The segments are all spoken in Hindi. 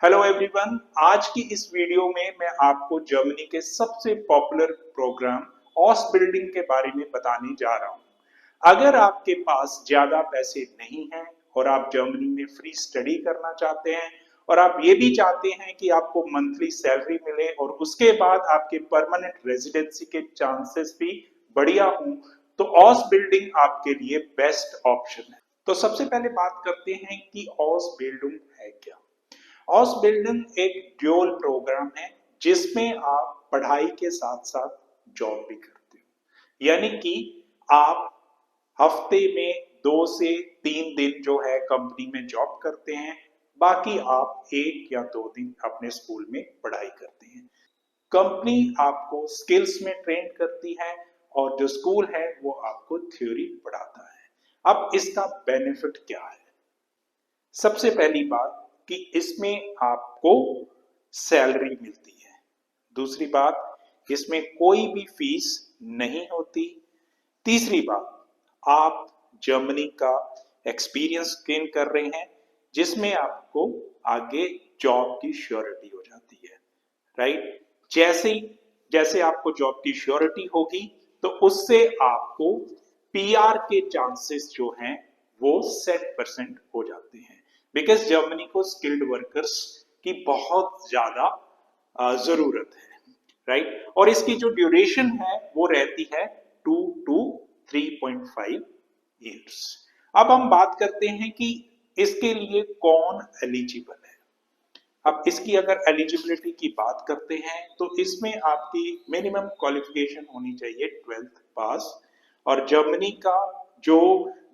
हेलो एवरीवन, आज की इस वीडियो में मैं आपको जर्मनी के सबसे पॉपुलर प्रोग्राम ऑस बिल्डिंग के बारे में बताने जा रहा हूं। अगर आपके पास ज्यादा पैसे नहीं हैं और आप जर्मनी में फ्री स्टडी करना चाहते हैं और आप ये भी चाहते हैं कि आपको मंथली सैलरी मिले और उसके बाद आपके परमानेंट रेजिडेंसी के चांसेस भी बढ़िया हों, तो ऑस बिल्डिंग आपके लिए बेस्ट ऑप्शन है। तो सबसे पहले बात करते हैं कि ऑस बिल्डिंग है क्या। ऑसबिल्डिंग एक ड्यूल प्रोग्राम है जिसमें आप पढ़ाई के साथ साथ जॉब भी करते हो, यानी कि आप हफ्ते में 2 से 3 दिन जो है कंपनी में जॉब करते हैं, बाकी आप 1 या 2 दिन अपने स्कूल में पढ़ाई करते हैं। कंपनी आपको स्किल्स में ट्रेन करती है और जो स्कूल है वो आपको थ्योरी पढ़ाता है। अब इसका बेनिफिट क्या है? सबसे पहली बात कि इसमें आपको सैलरी मिलती है। दूसरी बात, इसमें कोई भी फीस नहीं होती। तीसरी बात, आप जर्मनी का एक्सपीरियंस गेन कर रहे हैं जिसमें आपको आगे जॉब की श्योरिटी हो जाती है, राइट। जैसे आपको जॉब की श्योरिटी होगी तो उससे आपको पीआर के चांसेस जो हैं वो 7% हो जाते हैं, बिकॉज जर्मनी को स्किल्ड वर्कर्स की बहुत ज्यादा जरूरत है, राइट। और इसकी जो ड्यूरेशन है वो रहती है 2 to 3.5 ईयर्स। अब हम बात करते हैं कि इसके लिए कौन एलिजिबल है। अब इसकी अगर एलिजिबिलिटी की बात करते हैं तो इसमें आपकी मिनिमम क्वालिफिकेशन होनी चाहिए 12th पास, और जर्मनी का जो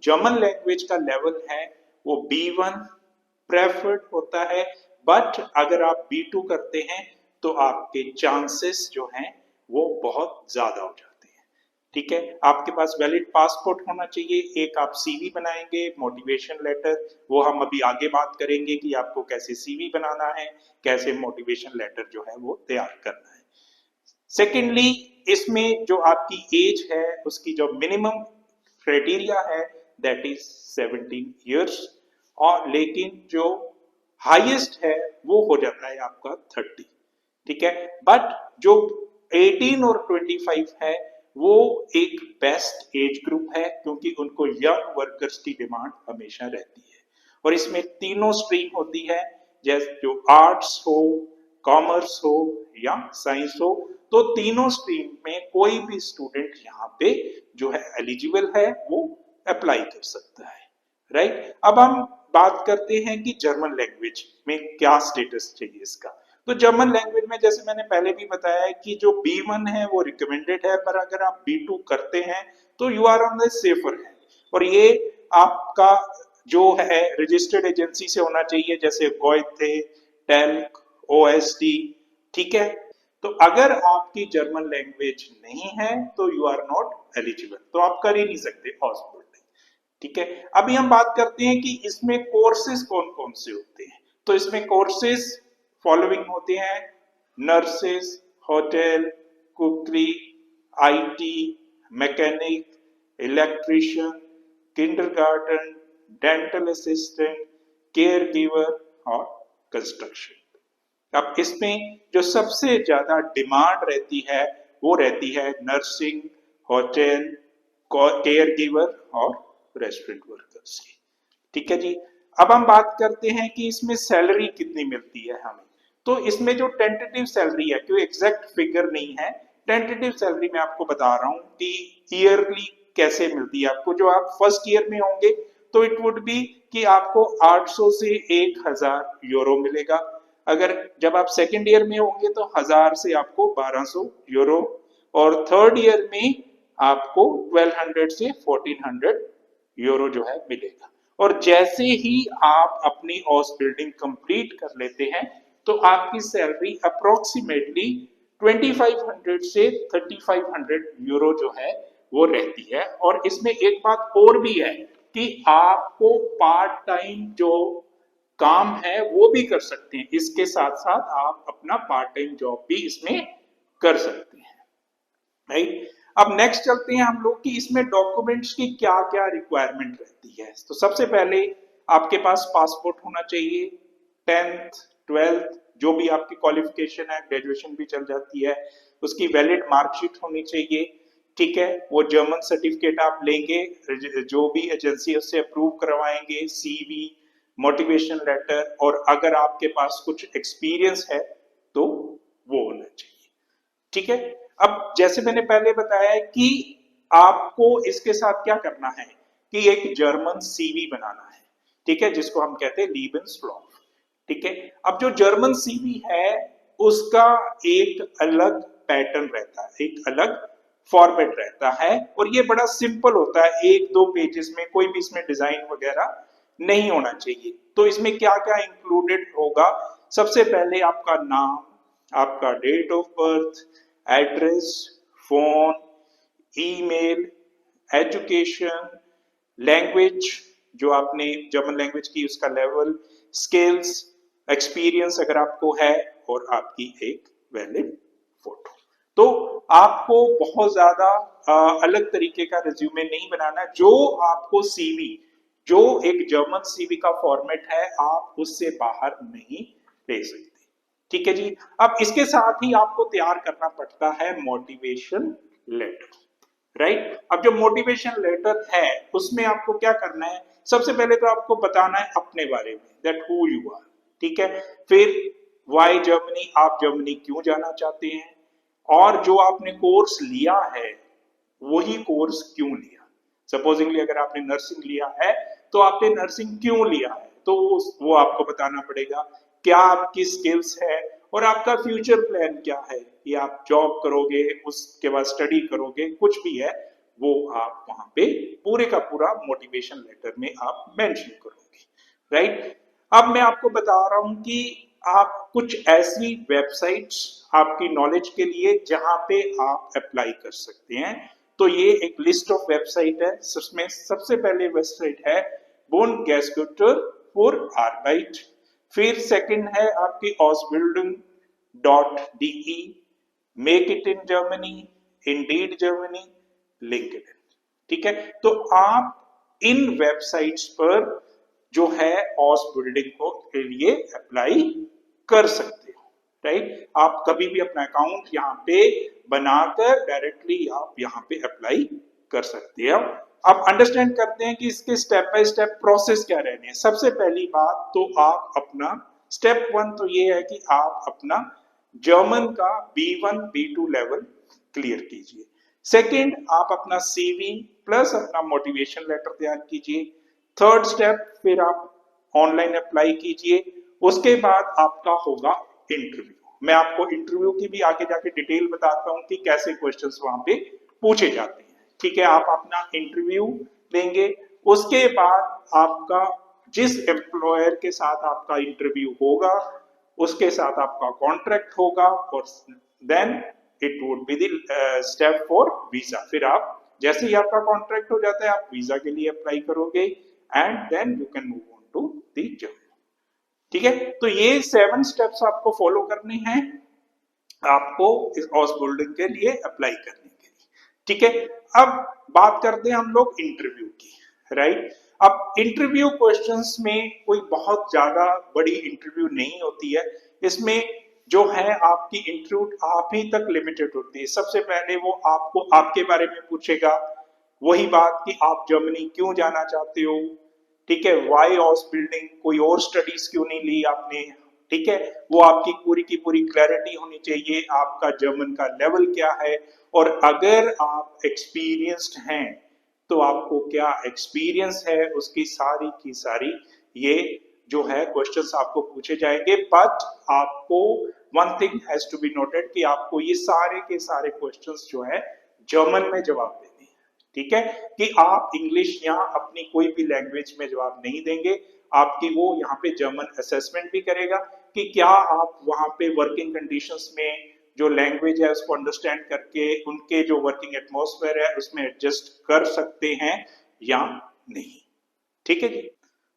जर्मन लैंग्वेज का लेवल है वो B1 प्रेफर्ड होता है, बट अगर आप B2 करते हैं तो आपके चांसेस जो हैं वो बहुत ज्यादा हो जाते हैं, ठीक है। आपके पास वैलिड पासपोर्ट होना चाहिए, एक आप सीवी बनाएंगे, मोटिवेशन लेटर, वो हम अभी आगे बात करेंगे कि आपको कैसे सीवी बनाना है, कैसे मोटिवेशन लेटर जो है वो तैयार करना है। सेकेंडली, इसमें जो आपकी एज है उसकी जो मिनिमम क्राइटेरिया है दैट इज 17 ईयर्स, और लेकिन जो हाईएस्ट है वो हो जाता है आपका 30, ठीक है। बट जो 18 और 25 है वो एक बेस्ट एज ग्रुप है क्योंकि उनको यंग वर्कर्स की डिमांड हमेशा रहती है। और इसमें तीनों स्ट्रीम होती है, जैसे जो आर्ट्स हो, कॉमर्स हो या साइंस हो, तो तीनों स्ट्रीम में कोई भी स्टूडेंट यहाँ पे जो है एलिजिबल है वो अप्लाई कर सकता है, राइट। अब हम बात करते हैं कि जर्मन लैंग्वेज में क्या स्टेटस चाहिए इसका। तो जर्मन लैंग्वेज में जैसे मैंने पहले भी बताया है कि जो B1 है वो रिकमेंडेड है, पर अगर आप B2 करते हैं तो you are on the safer है, और ये आपका जो है रजिस्टर्ड एजेंसी से होना चाहिए, जैसे गोएथे, टेल्क, OSD, ठीक है। तो अगर आपकी जर्मन लैंग्वेज नहीं है तो यू आर नॉट एलिजिबल, तो आप कर ही नहीं सकते हॉस्पिटल, ठीक है। अभी हम बात करते हैं कि इसमें कोर्सेज कौन कौन से होते हैं। तो इसमें कोर्सेज फॉलोइंग होते हैं: nurses, hotel, cookery, IT, mechanic, electrician, kindergarten, dental assistant, care giver और कंस्ट्रक्शन। अब इसमें जो सबसे ज्यादा डिमांड रहती है वो रहती है नर्सिंग, होटल, केयर गिवर और रेस्टोरेंट वर्कर्स की, ठीक है जी। अब हम बात करते हैं कि इसमें सैलरी कितनी मिलती है हमें। तो इसमें जो टेंटेटिव सैलरी है, कोई एग्जैक्ट फिगर नहीं है, टेंटेटिव सैलरी मैं आपको बता रहा हूं कि ईयरली कैसे मिलती है आपको। जो आप फर्स्ट ईयर में होंगे तो इट वुड बी कि आपको 800 से 1000 यूरो मिलेगा। अगर जब आप सेकेंड ईयर में होंगे तो 1000 से आपको 1200 यूरो, और थर्ड ईयर में आपको 1200 से 1400 यूरो जो है मिलेगा। और जैसे ही आप अपनी हाउस बिल्डिंग कंप्लीट कर लेते हैं तो आपकी सैलरी अप्रोक्सीमेटली 2500 से 3500 यूरो जो है वो रहती है। और इसमें एक बात और भी है कि आपको पार्ट टाइम जो काम है वो भी कर सकते हैं, इसके साथ साथ आप अपना पार्ट टाइम जॉब भी इसमें कर सकते हैं, राइट। अब नेक्स्ट चलते हैं हम लोग कि इसमें डॉक्यूमेंट्स की क्या क्या रिक्वायरमेंट रहती है। तो सबसे पहले आपके पास पासपोर्ट होना चाहिए, 10th 12th जो भी आपकी क्वालिफिकेशन है, ग्रेजुएशन भी चल जाती है, उसकी वैलिड मार्कशीट होनी चाहिए। ठीक है, वो जर्मन सर्टिफिकेट आप लेंगे, जो भी एजेंसी उससे अप्रूव करवाएंगे, सीवी, मोटिवेशन लेटर, और अगर आपके पास कुछ एक्सपीरियंस है तो वो होना चाहिए। ठीक है, अब जैसे मैंने पहले बताया है कि आपको इसके साथ क्या करना है कि एक जर्मन सीवी बनाना है। ठीक है, जिसको हम कहते हैं लीबेंसलॉफ। ठीक है, अब जो जर्मन सीवी है उसका एक अलग पैटर्न रहता है, एक अलग फॉर्मेट रहता है, और ये बड़ा सिंपल होता है, एक दो पेजेस में, कोई भी इसमें डिजाइन वगैरह नहीं होना चाहिए। तो इसमें क्या क्या इंक्लूडेड होगा? सबसे पहले आपका नाम, आपका date of birth, address, phone, email, education, language जो आपने जर्मन लैंग्वेज की उसका लेवल, स्किल्स, एक्सपीरियंस अगर आपको है, और आपकी एक वैलिड फोटो। तो आपको बहुत ज्यादा अलग तरीके का रिज्यूमे नहीं बनाना। जो आपको सीवी, जो एक जर्मन सीवी का फॉर्मेट है, आप उससे बाहर नहीं ले सकते। ठीक है जी। अब इसके साथ ही आपको तैयार करना पड़ता है मोटिवेशन लेटर, राइट। अब जो मोटिवेशन लेटर है उसमें आपको क्या करना है? सबसे पहले तो आपको बताना है अपने बारे में, दैट हु यू आर। ठीक है, फिर वाई जर्मनी, आप जर्मनी क्यों जाना चाहते हैं, और जो आपने कोर्स लिया है वही कोर्स क्यों लिया। सपोजिंगली अगर आपने नर्सिंग लिया है तो आपने नर्सिंग क्यों लिया है, तो वो आपको बताना पड़ेगा। क्या आपकी स्किल्स है, और आपका फ्यूचर प्लान क्या है, कि आप जॉब करोगे, उसके बाद स्टडी करोगे, कुछ भी है वो आप वहां पे पूरे का पूरा मोटिवेशन लेटर में आप मेंशन करोगे, राइट। अब मैं आपको बता रहा हूं कि आप कुछ ऐसी वेबसाइट्स आपकी नॉलेज के लिए जहां पे आप अप्लाई कर सकते हैं। तो ये एक लिस्ट ऑफ वेबसाइट है, जिसमें सबसे पहले वेबसाइट है Bundesgüter für Arbeit, फिर सेकंड है आपकी Ausbildung.de, make it in Germany, Indeed Germany, LinkedIn. ठीक है, तो आप इन वेबसाइट्स पर जो है ऑस बिल्डिंग को के लिए अप्लाई कर सकते हो, राइट। आप कभी भी अपना अकाउंट यहाँ पे बनाकर डायरेक्टली आप यहाँ पे अप्लाई कर सकते हो। आप अंडरस्टैंड करते हैं कि इसके स्टेप बाय स्टेप प्रोसेस क्या रहने हैं। सबसे पहली बात तो आप अपना स्टेप 1 तो ये है कि आप अपना जर्मन का B1 B2 लेवल क्लियर कीजिए। सेकंड, आप अपना सीवी प्लस अपना मोटिवेशन लेटर तैयार कीजिए। थर्ड स्टेप, फिर आप ऑनलाइन अप्लाई कीजिए। उसके बाद आपका होगा इंटरव्यू। मैं आपको इंटरव्यू की भी आगे जाके डिटेल बताता हूं कि कैसे क्वेश्चंस वहां पे पूछे जाते हैं। ठीक है, आप अपना इंटरव्यू देंगे। उसके बाद आपका जिस एम्प्लॉयर के साथ आपका इंटरव्यू होगा उसके साथ आपका कॉन्ट्रैक्ट होगा, और then it would be the step for visa. फिर आप जैसे ही आपका कॉन्ट्रैक्ट हो जाता है आप वीजा के लिए अप्लाई करोगे, and then you can move on to the job. ठीक है, तो ये 7 स्टेप्स आपको फॉलो करने हैं आपको इस ऑसबोल्डिंग के लिए अप्लाई करने के लिए। ठीक है, अब बात करते हैं हम लोग इंटरव्यू की, राइट। अब इंटरव्यू क्वेश्चंस में कोई बहुत ज्यादा बड़ी इंटरव्यू नहीं होती है। इसमें जो है आपकी इंटरव्यू आप ही तक लिमिटेड होती है। सबसे पहले वो आपको आपके बारे में पूछेगा, वही बात कि आप जर्मनी क्यों जाना चाहते हो। ठीक है, वाई ऑस बिल्डिंग, कोई और स्टडीज क्यों नहीं ली आपने। ठीक है, वो आपकी पूरी की पूरी क्लैरिटी होनी चाहिए, आपका जर्मन का लेवल क्या है, और अगर आप एक्सपीरियंस्ड हैं तो आपको क्या एक्सपीरियंस है, उसकी सारी की सारी ये जो है क्वेश्चंस आपको पूछे जाएंगे। बट आपको one thing has to be noted कि आपको ये सारे के सारे क्वेश्चंस जो है जर्मन में जवाब देने हैं। ठीक है, कि आप इंग्लिश या अपनी कोई भी लैंग्वेज में जवाब नहीं देंगे। आपकी वो यहाँ पे जर्मन असेसमेंट भी करेगा कि क्या आप वहां पे वर्किंग कंडीशंस में जो लैंग्वेज है उसको अंडरस्टैंड करके उनके जो वर्किंग एटमॉस्फेयर है उसमें एडजस्ट कर सकते हैं या नहीं। ठीक है जी।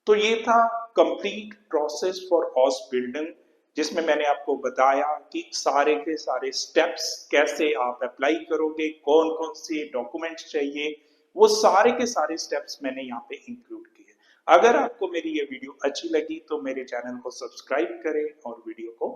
तो ये था कंप्लीट प्रोसेस फॉर ऑस बिल्डिंग, जिसमें मैंने आपको बताया कि सारे के सारे स्टेप्स कैसे आप अप्लाई करोगे, कौन कौन से डॉक्यूमेंट्स चाहिए, वो सारे के सारे स्टेप्स मैंने यहाँ पे इंक्लूड किए। अगर आपको मेरी ये वीडियो अच्छी लगी तो मेरे चैनल को सब्सक्राइब करें और वीडियो को